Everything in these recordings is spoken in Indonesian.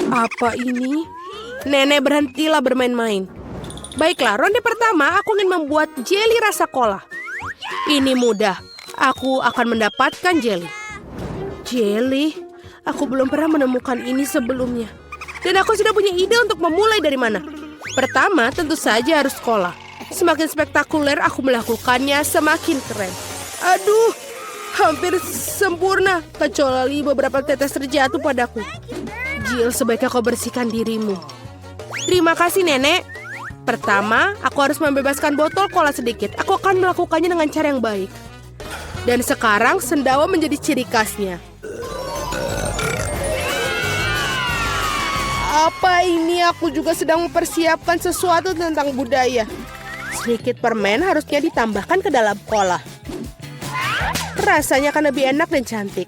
Apa ini? Nenek, berhentilah bermain-main. Baiklah, ronde pertama aku ingin membuat jeli rasa kola. Ini mudah. Aku akan mendapatkan jeli. Jeli? Aku belum pernah menemukan ini sebelumnya. Dan aku sudah punya ide untuk memulai dari mana. Pertama, tentu saja harus kola. Semakin spektakuler aku melakukannya, semakin keren. Aduh, hampir sempurna. Kecuali beberapa tetes terjatuh padaku. Jill, sebaiknya kau bersihkan dirimu. Terima kasih, Nenek. Pertama, aku harus membebaskan botol kola sedikit. Aku akan melakukannya dengan cara yang baik. Dan sekarang, sendawa menjadi ciri khasnya. Apa ini? Aku juga sedang mempersiapkan sesuatu tentang budaya. Sedikit permen harusnya ditambahkan ke dalam kola. Rasanya akan lebih enak dan cantik.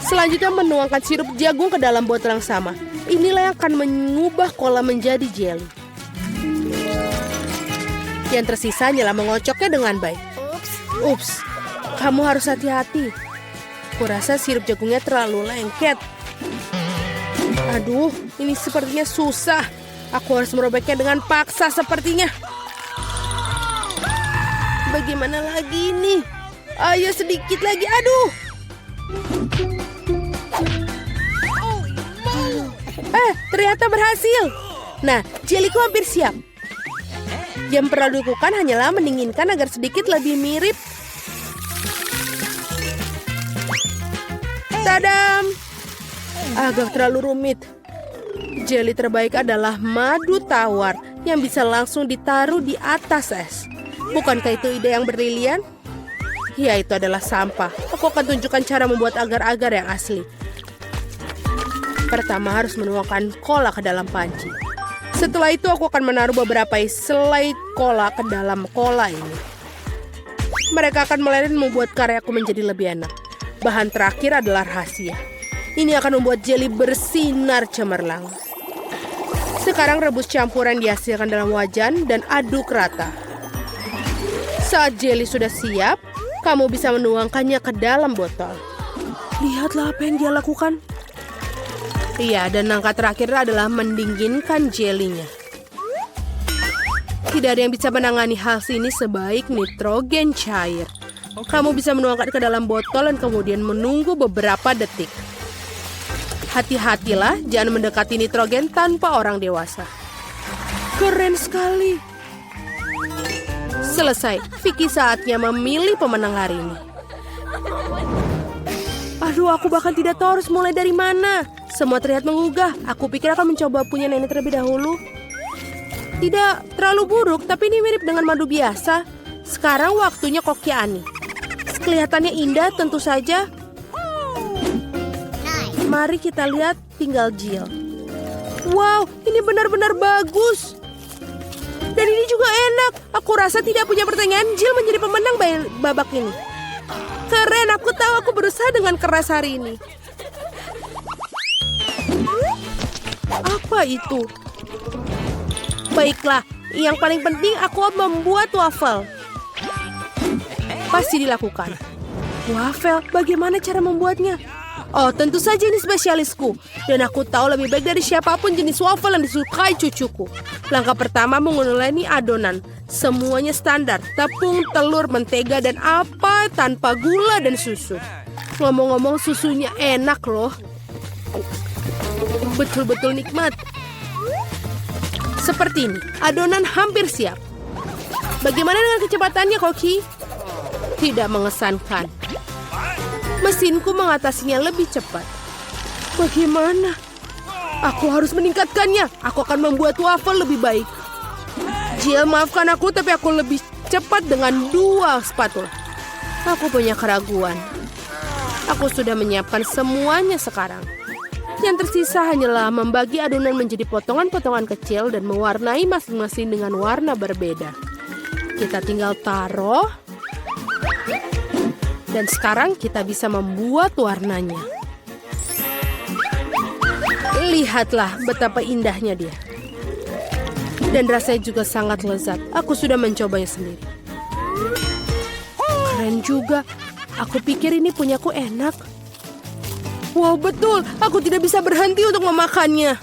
Selanjutnya menuangkan sirup jagung ke dalam botol yang sama. Inilah yang akan mengubah kola menjadi jelly. Yang tersisa hanyalah mengocoknya dengan baik. Ups, kamu harus hati-hati. Kurasa sirup jagungnya terlalu lengket. Aduh, ini sepertinya susah. Aku harus merobeknya dengan paksa sepertinya. Bagaimana lagi ini? Ayo sedikit lagi, aduh. Ternyata berhasil. Nah, jeliku hampir siap. Yang perlu dilakukan hanyalah mendinginkan agar sedikit lebih mirip. Tadam! Agak terlalu rumit. Jeli terbaik adalah madu tawar yang bisa langsung ditaruh di atas es. Bukankah itu ide yang brilian? Ya, itu adalah sampah. Aku akan tunjukkan cara membuat agar-agar yang asli. Pertama harus menuangkan kola ke dalam panci. Setelah itu aku akan menaruh beberapa selai kola ke dalam kola ini. Mereka akan meleleh dan membuat karyaku menjadi lebih enak. Bahan terakhir adalah rahasia. Ini akan membuat jeli bersinar cemerlang. Sekarang rebus campuran dihasilkan dalam wajan dan aduk rata. Saat jeli sudah siap, kamu bisa menuangkannya ke dalam botol. Lihatlah apa yang dia lakukan. Iya, dan langkah terakhir adalah mendinginkan jelinya. Tidak ada yang bisa menangani hal ini sebaik nitrogen cair. Kamu bisa menuangkan ke dalam botol dan kemudian menunggu beberapa detik. Hati-hatilah, jangan mendekati nitrogen tanpa orang dewasa. Keren sekali. Selesai. Vicky saatnya memilih pemenang hari ini. Aduh, aku bahkan tidak tahu harus mulai dari mana. Semua terlihat menggugah. Aku pikir akan mencoba punya nenek terlebih dahulu. Tidak terlalu buruk, tapi ini mirip dengan madu biasa. Sekarang waktunya koki Ani. Kelihatannya indah tentu saja. Mari kita lihat tinggal Jill. Wow, ini benar-benar bagus. Dan ini juga enak. Aku rasa tidak punya pertanyaan, Jill menjadi pemenang babak ini. Keren, aku tahu aku berusaha dengan keras hari ini. Apa itu? Baiklah, yang paling penting aku membuat waffle. Pasti dilakukan. Waffle, bagaimana cara membuatnya? Oh, tentu saja ini spesialisku. Dan aku tahu lebih baik dari siapapun jenis waffle yang disukai cucuku. Langkah pertama menguleni adonan. Semuanya standar. Tepung, telur, mentega, dan apa tanpa gula dan susu. Ngomong-ngomong, susunya enak loh. Betul-betul nikmat. Seperti ini, adonan hampir siap. Bagaimana dengan kecepatannya, Koki? Tidak mengesankan. Mesinku mengatasinya lebih cepat. Bagaimana? Aku harus meningkatkannya. Aku akan membuat waffle lebih baik. Jill, maafkan aku, tapi aku lebih cepat dengan 2 spatula. Aku punya keraguan. Aku sudah menyiapkan semuanya sekarang. Yang tersisa hanyalah membagi adonan menjadi potongan-potongan kecil dan mewarnai masing-masing dengan warna berbeda. Kita tinggal taruh. Dan sekarang kita bisa membuat warnanya. Lihatlah betapa indahnya dia. Dan rasanya juga sangat lezat. Aku sudah mencobanya sendiri. Keren juga. Aku pikir ini punyaku enak. Wow, betul. Aku tidak bisa berhenti untuk memakannya.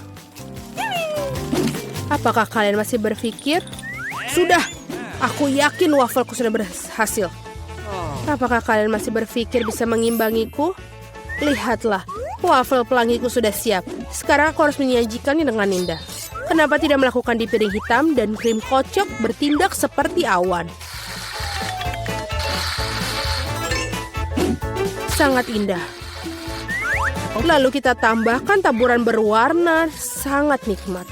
Apakah kalian masih berpikir? Sudah, aku yakin wafelku sudah berhasil. Apakah kalian masih berpikir bisa mengimbangiku? Lihatlah, wafel pelangiku sudah siap. Sekarang aku harus menyajikannya dengan indah. Kenapa tidak melakukan di piring hitam dan krim kocok bertindak seperti awan? Sangat indah. Lalu kita tambahkan taburan berwarna, sangat nikmat.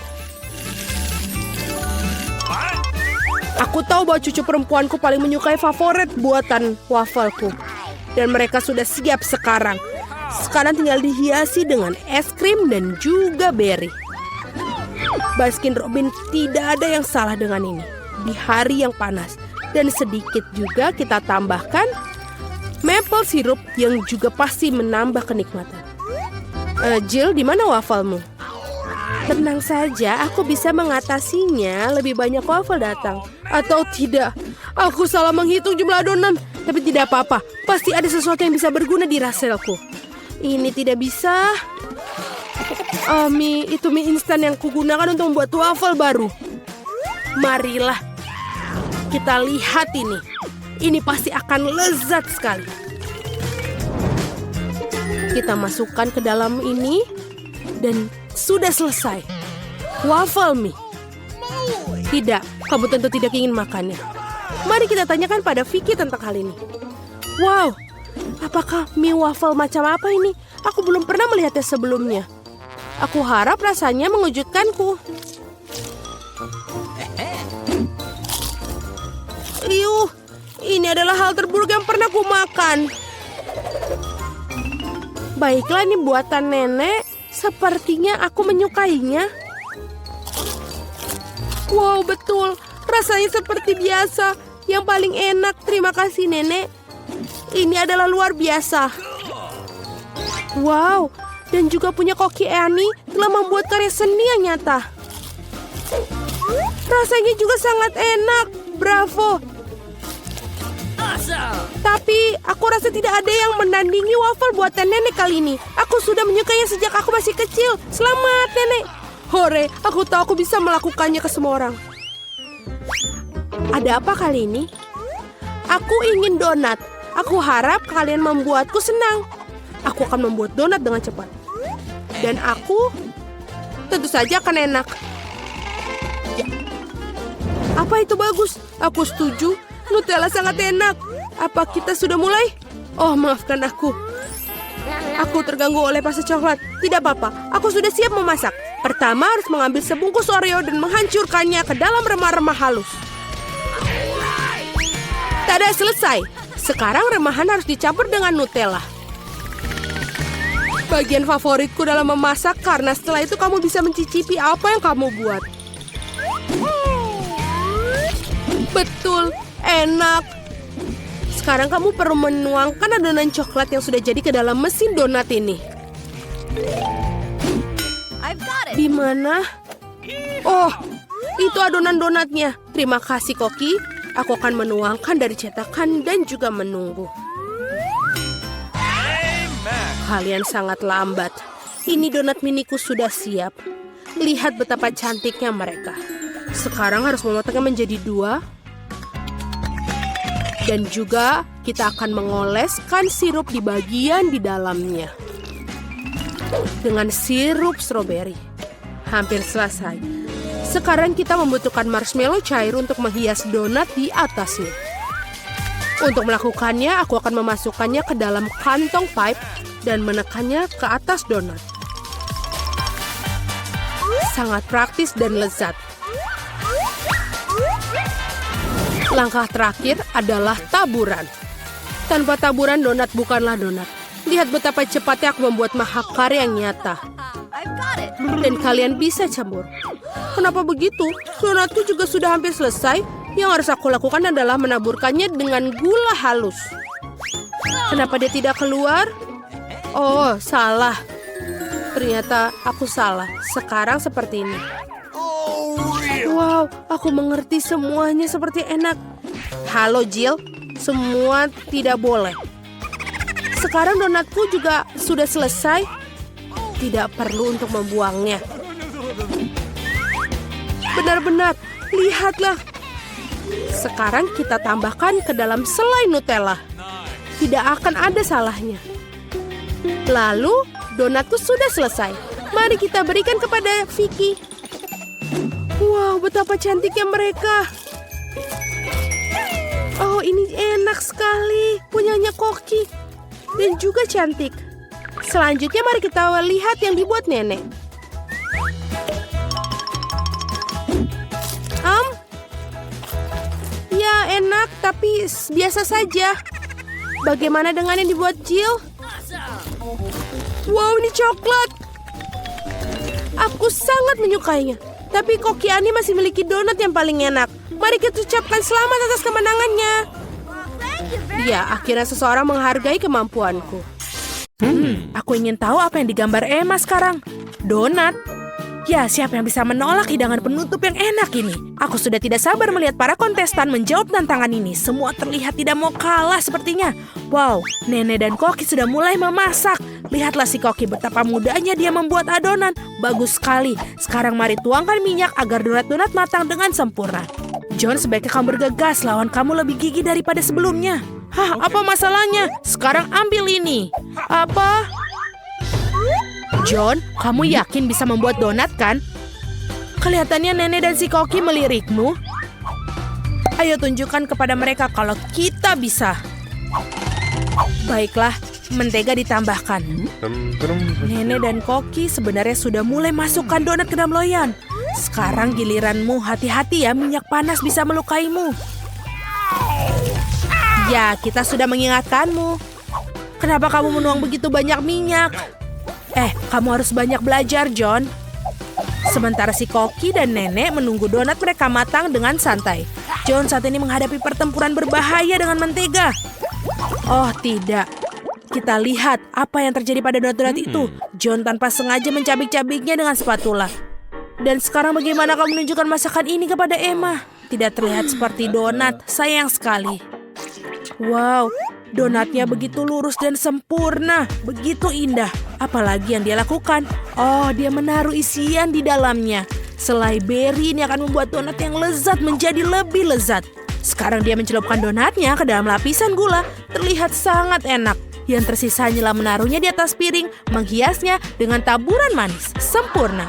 Aku tahu bahwa cucu perempuanku paling menyukai favorit buatan wafelku. Dan mereka sudah siap sekarang. Sekarang tinggal dihiasi dengan es krim dan juga beri. Baskin Robin, tidak ada yang salah dengan ini. Di hari yang panas. Dan sedikit juga kita tambahkan maple syrup yang juga pasti menambah kenikmatan. Jill, di mana wafelmu? Tenang saja, aku bisa mengatasinya. Lebih banyak wafel datang. Atau tidak, aku salah menghitung jumlah adonan. Tapi tidak apa-apa, pasti ada sesuatu yang bisa berguna di raselku. Ini tidak bisa. Mie instan yang kugunakan untuk membuat wafel baru. Marilah kita lihat ini. Ini pasti akan lezat sekali. Kita masukkan ke dalam ini. Dan sudah selesai. Waffle mie. Tidak, kamu tentu tidak ingin makannya. Mari kita tanyakan pada Vicky tentang hal ini. Wow, apakah mie waffle macam apa ini? Aku belum pernah melihatnya sebelumnya. Aku harap rasanya mengejutkanku. Ini adalah hal terburuk yang pernah ku makan. Baiklah, ini buatan nenek. Sepertinya aku menyukainya. Wow, betul. Rasanya seperti biasa. Yang paling enak. Terima kasih, nenek. Ini adalah luar biasa. Wow, dan juga punya Koki Annie telah membuat karya seni yang nyata. Rasanya juga sangat enak. Bravo. Tapi aku rasa tidak ada yang menandingi waffle buatan nenek kali ini. Aku sudah menyukainya sejak aku masih kecil. Selamat, nenek. Hore, aku tahu aku bisa melakukannya ke semua orang. Ada apa kali ini? Aku ingin donat. Aku harap kalian membuatku senang. Aku akan membuat donat dengan cepat. Dan aku tentu saja akan enak. Ya. Apa itu bagus? Aku setuju. Nutella sangat enak. Apa kita sudah mulai? Oh, maafkan aku. Aku terganggu oleh pasta coklat. Tidak apa-apa, aku sudah siap memasak. Pertama harus mengambil sebungkus Oreo dan menghancurkannya ke dalam remah-remah halus. Tada, selesai. Sekarang remahan harus dicampur dengan Nutella. Bagian favoritku dalam memasak karena setelah itu kamu bisa mencicipi apa yang kamu buat. Betul, enak. Sekarang kamu perlu menuangkan adonan coklat yang sudah jadi ke dalam mesin donat ini. Di mana? Oh, itu adonan donatnya. Terima kasih, Koki. Aku akan menuangkan dari cetakan dan juga menunggu. Kalian sangat lambat. Ini donat miniku sudah siap. Lihat betapa cantiknya mereka. Sekarang harus memotongnya menjadi 2. Dan juga kita akan mengoleskan sirup di bagian di dalamnya. Dengan sirup stroberi. Hampir selesai. Sekarang kita membutuhkan marshmallow cair untuk menghias donat di atasnya. Untuk melakukannya, aku akan memasukkannya ke dalam kantong pipe dan menekannya ke atas donat. Sangat praktis dan lezat. Langkah terakhir adalah taburan. Tanpa taburan, donat bukanlah donat. Lihat betapa cepatnya aku membuat mahakarya yang nyata. Dan kalian bisa campur. Kenapa begitu? Donatku juga sudah hampir selesai. Yang harus aku lakukan adalah menaburkannya dengan gula halus. Kenapa dia tidak keluar? Oh, salah. Ternyata aku salah. Sekarang seperti ini. Wow, aku mengerti semuanya seperti enak. Halo Jill, semua tidak boleh. Sekarang donatku juga sudah selesai. tidak perlu untuk membuangnya. Benar-benar, lihatlah. Sekarang kita tambahkan ke dalam selai Nutella. Tidak akan ada salahnya. Lalu, donatku sudah selesai. Mari kita berikan kepada Vicky. Wow, betapa cantiknya mereka. Oh, ini enak sekali. Punyanya Koki. Dan juga cantik. Selanjutnya mari kita lihat yang dibuat nenek. Ya enak, tapi biasa saja. Bagaimana dengan yang dibuat Jill? Wow, ini coklat. Aku sangat menyukainya. Tapi Koki Ani masih memiliki donat yang paling enak. Mari kita ucapkan selamat atas kemenangannya. Ya, akhirnya seseorang menghargai kemampuanku. Aku ingin tahu apa yang digambar Emma sekarang. Donat. Ya, siapa yang bisa menolak hidangan penutup yang enak ini? Aku sudah tidak sabar melihat para kontestan menjawab tantangan ini. Semua terlihat tidak mau kalah sepertinya. Wow, Nenek dan Koki sudah mulai memasak. Lihatlah si Koki, betapa mudahnya dia membuat adonan. Bagus sekali. Sekarang mari tuangkan minyak agar donat-donat matang dengan sempurna. John, sebaiknya kamu bergegas. Lawan kamu lebih gigih daripada sebelumnya. Hah, apa masalahnya? Sekarang ambil ini. Apa? John, kamu yakin bisa membuat donat kan? Kelihatannya Nenek dan si Koki melirikmu. Ayo tunjukkan kepada mereka kalau kita bisa. Baiklah, mentega ditambahkan. Nenek dan Koki sebenarnya sudah mulai masukkan donat ke dalam loyang. Sekarang giliranmu, hati-hati ya, minyak panas bisa melukaimu. Ya, kita sudah mengingatkanmu. Kenapa kamu menuang begitu banyak minyak? Kamu harus banyak belajar, John. Sementara si Koki dan Nenek menunggu donat mereka matang dengan santai. John saat ini menghadapi pertempuran berbahaya dengan mentega. Oh, tidak. Kita lihat apa yang terjadi pada donat-donat itu. John tanpa sengaja mencabik-cabiknya dengan spatula. Dan sekarang bagaimana kamu menunjukkan masakan ini kepada Emma? Tidak terlihat seperti donat. Sayang sekali. Wow, donatnya begitu lurus dan sempurna. Begitu indah. Apalagi yang dia lakukan? Oh, dia menaruh isian di dalamnya. Selai beri ini akan membuat donat yang lezat menjadi lebih lezat. Sekarang dia mencelupkan donatnya ke dalam lapisan gula. Terlihat sangat enak. Yang tersisa hanyalah menaruhnya di atas piring, menghiasnya dengan taburan manis. Sempurna.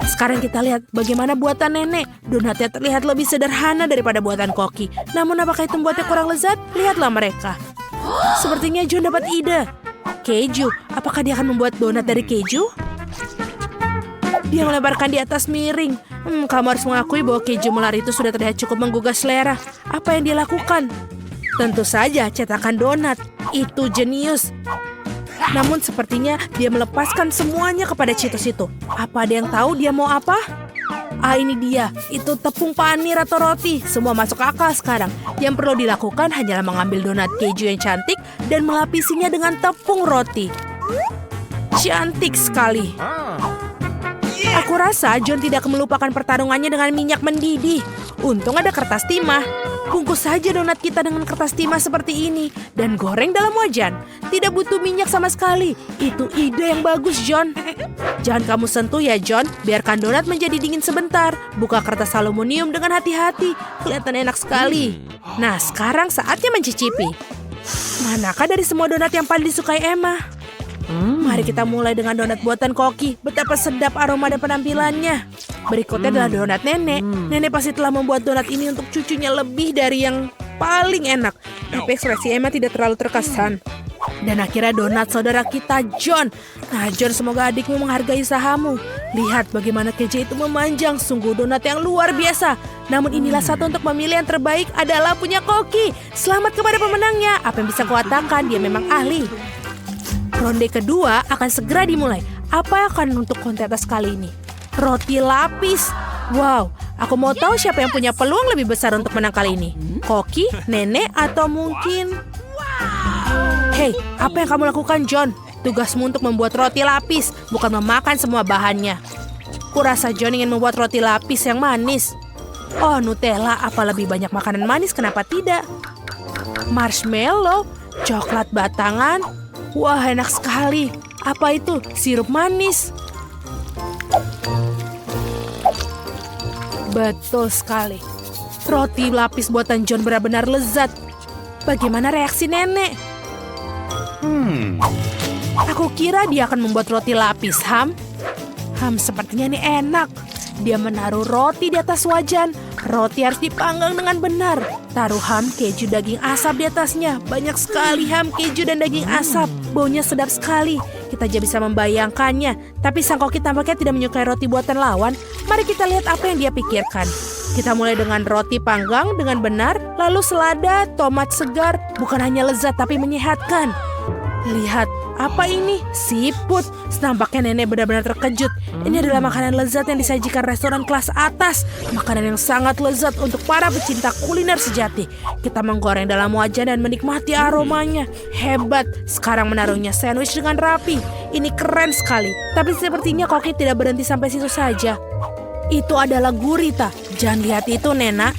Sekarang kita lihat bagaimana buatan Nenek. Donatnya terlihat lebih sederhana daripada buatan Koki. Namun apakah itu membuatnya kurang lezat? Lihatlah mereka. Sepertinya John dapat ide. Keju, apakah dia akan membuat donat dari keju? Dia melebarkan di atas miring. Kamu harus mengakui bahwa keju melar itu sudah terlihat cukup menggugah selera. Apa yang dia lakukan? Tentu saja cetakan donat. Itu jenius. Namun sepertinya dia melepaskan semuanya kepada Cheetos itu. Apa ada yang tahu dia mau apa? Ini dia. Itu tepung panir atau roti. Semua masuk akal sekarang. Yang perlu dilakukan hanyalah mengambil donat keju yang cantik dan melapisinya dengan tepung roti. Cantik sekali. Aku rasa John tidak melupakan pertarungannya dengan minyak mendidih. Untung ada kertas timah. Bungkus saja donat kita dengan kertas timah seperti ini dan goreng dalam wajan. Tidak butuh minyak sama sekali. Itu ide yang bagus, John. Jangan kamu sentuh ya, John. Biarkan donat menjadi dingin sebentar. Buka kertas aluminium dengan hati-hati. Kelihatan enak sekali. Nah, sekarang saatnya mencicipi. Manakah dari semua donat yang paling disukai Emma? Mari kita mulai dengan donat buatan Koki. Betapa sedap aroma dan penampilannya. Berikutnya adalah donat Nenek. Nenek pasti telah membuat donat ini untuk cucunya lebih dari yang paling enak. Tapi ekspresi Emma tidak terlalu terkesan. Dan akhirnya donat saudara kita, John. Nah, John, semoga adikmu menghargai usahamu. Lihat bagaimana keju itu memanjang. Sungguh donat yang luar biasa. Namun inilah satu untuk memilih yang terbaik adalah punya Koki. Selamat kepada pemenangnya. Apa yang bisa kukatakan, dia memang ahli. Ronde kedua akan segera dimulai. Apa akan untuk kontes kali ini? Roti lapis. Wow, aku mau tahu siapa yang punya peluang lebih besar untuk menang kali ini. Koki, Nenek, atau mungkin... Hei, apa yang kamu lakukan, John? Tugasmu untuk membuat roti lapis, bukan memakan semua bahannya. Kurasa John ingin membuat roti lapis yang manis. Oh, Nutella, apa lebih banyak makanan manis, kenapa tidak? Marshmallow, coklat batangan. Wah, enak sekali. Apa itu? Sirup manis. Betul sekali. Roti lapis buatan John benar-benar lezat. Bagaimana reaksi nenek? Aku kira dia akan membuat roti lapis, Ham. Sepertinya ini enak. Dia menaruh roti di atas wajan. Roti harus dipanggang dengan benar. Taruh ham, keju, daging asap di atasnya. Banyak sekali ham, keju, dan daging asap. Baunya sedap sekali. Kita aja bisa membayangkannya. Tapi sang koki tampaknya tidak menyukai roti buatan lawan. Mari kita lihat apa yang dia pikirkan. Kita mulai dengan roti panggang dengan benar. Lalu selada, tomat segar. Bukan hanya lezat tapi menyehatkan. Lihat, apa ini? Siput. Nampaknya nenek benar-benar terkejut. Ini adalah makanan lezat yang disajikan restoran kelas atas. Makanan yang sangat lezat untuk para pecinta kuliner sejati. Kita menggoreng dalam wajan dan menikmati aromanya. Hebat. Sekarang menaruhnya sandwich dengan rapi. Ini keren sekali. Tapi sepertinya koki tidak berhenti sampai situ saja. Itu adalah gurita. Jangan lihat itu, Nena.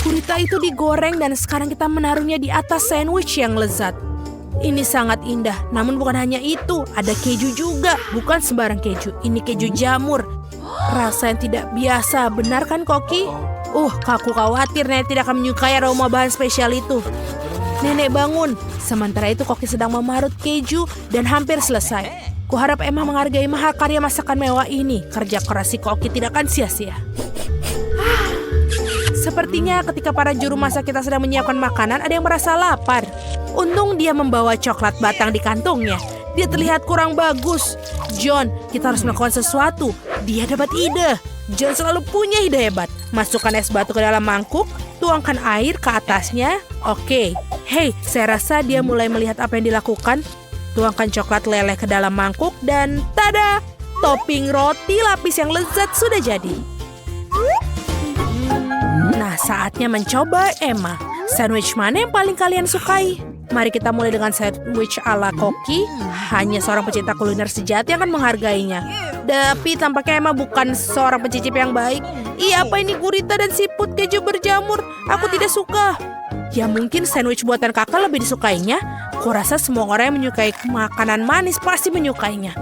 Gurita itu digoreng dan sekarang kita menaruhnya di atas sandwich yang lezat. Ini sangat indah, namun bukan hanya itu. Ada keju juga, bukan sembarang keju. Ini keju jamur. Rasa yang tidak biasa, benar kan Koki? Aku khawatir nenek tidak akan menyukai aroma bahan spesial itu. Nenek bangun. Sementara itu Koki sedang memarut keju dan hampir selesai. Kuharap Emma menghargai mahakarya masakan mewah ini. Kerja keras si Koki tidak akan sia-sia. Sepertinya ketika para juru masak kita sedang menyiapkan makanan, ada yang merasa lapar. Untung dia membawa coklat batang di kantongnya. Dia terlihat kurang bagus. John, kita harus melakukan sesuatu. Dia dapat ide. John selalu punya ide hebat. Masukkan es batu ke dalam mangkuk, tuangkan air ke atasnya. Oke. Hei, saya rasa dia mulai melihat apa yang dilakukan. Tuangkan coklat leleh ke dalam mangkuk dan tada! Topping roti lapis yang lezat sudah jadi. Nah, saatnya mencoba Emma. Sandwich mana yang paling kalian sukai? Mari kita mulai dengan sandwich ala Koki. Hanya seorang pecinta kuliner sejati yang akan menghargainya. Tapi tampaknya Emma bukan seorang pencicip yang baik. Apa ini gurita dan siput keju berjamur? Aku tidak suka. Ya mungkin sandwich buatan kakak lebih disukainya. Kurasa semua orang yang menyukai makanan manis pasti menyukainya.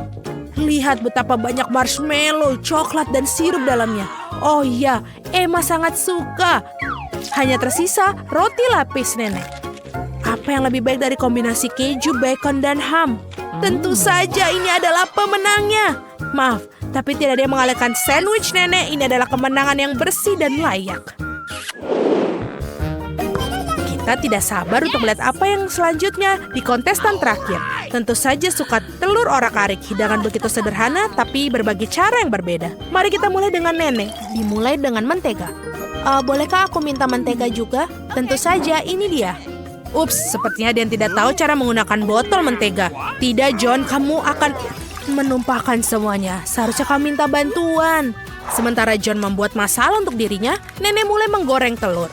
Lihat betapa banyak marshmallow, coklat, dan sirup dalamnya. Oh iya, Emma sangat suka. Hanya tersisa roti lapis nenek. Apa yang lebih baik dari kombinasi keju, bacon, dan ham? Tentu saja ini adalah pemenangnya. Maaf, tapi tidak ada yang mengalahkan sandwich nenek. Ini adalah kemenangan yang bersih dan layak. Kita tidak sabar untuk melihat apa yang selanjutnya di kontestan terakhir. Tentu saja suka telur orak-arik. Hidangan begitu sederhana tapi berbagai cara yang berbeda. Mari kita mulai dengan nenek. Dimulai dengan mentega. Bolehkah aku minta mentega juga? Tentu saja, ini dia. Ups, sepertinya dia tidak tahu cara menggunakan botol mentega. Tidak, John, kamu akan menumpahkan semuanya. Seharusnya kamu minta bantuan. Sementara John membuat masalah untuk dirinya, nenek mulai menggoreng telur.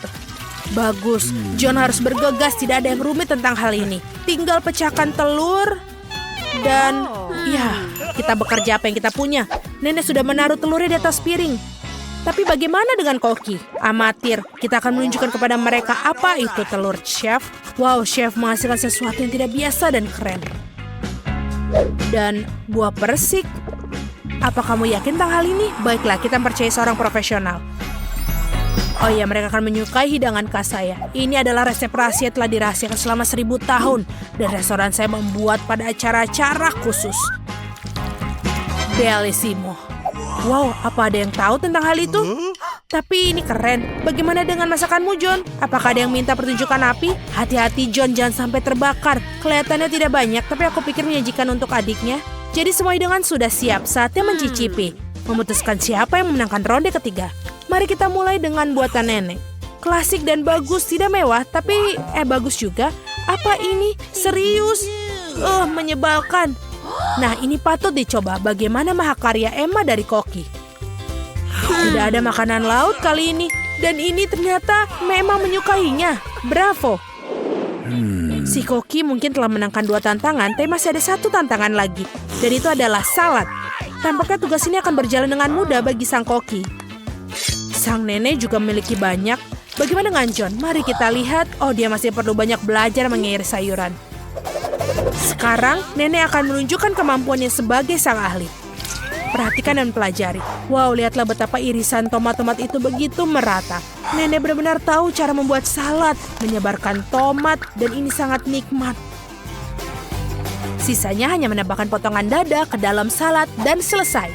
Bagus, John harus bergegas, tidak ada yang rumit tentang hal ini. Tinggal pecahkan telur dan ya, kita bekerja apa yang kita punya. Nenek sudah menaruh telurnya di atas piring. Tapi bagaimana dengan Koki? Amatir, kita akan menunjukkan kepada mereka apa itu telur, chef. Wow, chef menghasilkan sesuatu yang tidak biasa dan keren. Dan buah persik. Apa kamu yakin tentang hal ini? Baiklah, kita percaya seorang profesional. Oh iya, mereka akan menyukai hidangan khas saya. Ini adalah resep rahasia telah dirahasiakan selama 1000 tahun. Dan restoran saya membuat pada acara-acara khusus. Bellissimo. Wow, apa ada yang tahu tentang hal itu? Tapi ini keren. Bagaimana dengan masakanmu, John? Apakah ada yang minta pertunjukan api? Hati-hati, John, jangan sampai terbakar. Kelihatannya tidak banyak, tapi aku pikir menyajikan untuk adiknya. Jadi semua hidangan sudah siap, saatnya mencicipi. Memutuskan siapa yang memenangkan ronde ketiga. Mari kita mulai dengan buatan nenek. Klasik dan bagus, tidak mewah, tapi bagus juga. Apa ini? Serius? Menyebalkan. Nah, ini patut dicoba. Bagaimana mahakarya Emma dari Koki? Tidak ada makanan laut kali ini. Dan ini ternyata memang menyukainya. Bravo. Si Koki mungkin telah menangkan 2 tantangan, tapi masih ada 1 tantangan lagi. Dan itu adalah salad. Tampaknya tugas ini akan berjalan dengan mudah bagi sang Koki. Sang nenek juga memiliki banyak. Bagaimana dengan John? Mari kita lihat. Oh, dia masih perlu banyak belajar mengiris sayuran. Sekarang, nenek akan menunjukkan kemampuannya sebagai sang ahli. Perhatikan dan pelajari. Wow, lihatlah betapa irisan tomat-tomat itu begitu merata. Nenek benar-benar tahu cara membuat salad, menyebarkan tomat, dan ini sangat nikmat. Sisanya hanya menambahkan potongan dada ke dalam salad dan selesai.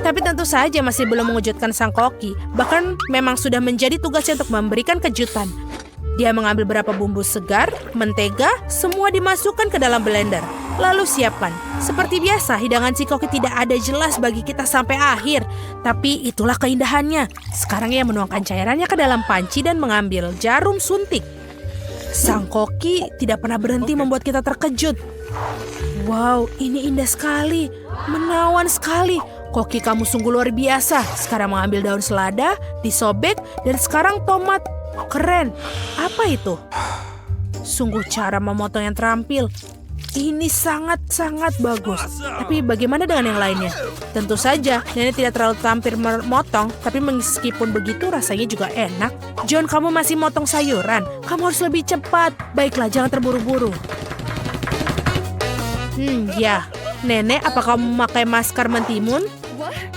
Tapi tentu saja masih belum mengejutkan sang koki. Bahkan memang sudah menjadi tugasnya untuk memberikan kejutan. Dia mengambil beberapa bumbu segar, mentega, semua dimasukkan ke dalam blender. Lalu siapkan. Seperti biasa, hidangan si koki tidak ada jelas bagi kita sampai akhir. Tapi itulah keindahannya. Sekarang ia menuangkan cairannya ke dalam panci dan mengambil jarum suntik. Sang koki tidak pernah berhenti membuat kita terkejut. Wow, ini indah sekali. Menawan sekali. Koki kamu sungguh luar biasa. Sekarang mengambil daun selada, disobek, dan sekarang tomat. Keren. Apa itu? Sungguh cara memotong yang terampil. Ini sangat-sangat bagus. Tapi bagaimana dengan yang lainnya? Tentu saja, nenek tidak terlalu tampil memotong, tapi meskipun begitu rasanya juga enak. John, kamu masih motong sayuran. Kamu harus lebih cepat. Baiklah, jangan terburu-buru. Ya. Nenek, apa kamu memakai masker mentimun?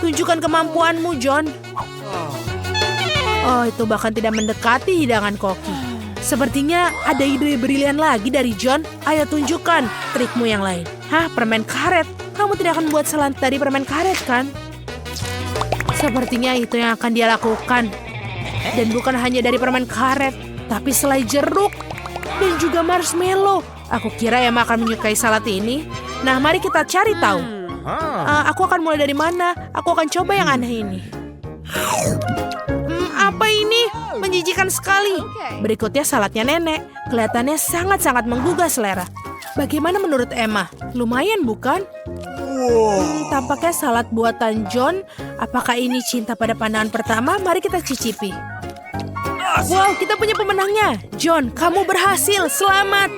Tunjukkan kemampuanmu, John. Oh, itu bahkan tidak mendekati hidangan koki. Sepertinya ada ide brilian lagi dari John. Ayo tunjukkan trikmu yang lain. Hah, permen karet? Kamu tidak akan membuat salad dari permen karet, kan? Sepertinya itu yang akan dia lakukan. Dan bukan hanya dari permen karet, tapi selai jeruk dan juga marshmallow. Aku kira Emma akan menyukai salad ini. Nah, mari kita cari tahu. Aku akan mulai dari mana? Aku akan coba yang aneh ini. Apa ini? Menjijikan sekali. Berikutnya saladnya nenek. Kelihatannya sangat-sangat menggugah selera. Bagaimana menurut Emma? Lumayan bukan? Tampaknya salad buatan John. Apakah ini cinta pada pandangan pertama? Mari kita cicipi. Wow, kita punya pemenangnya. John, kamu berhasil. Selamat.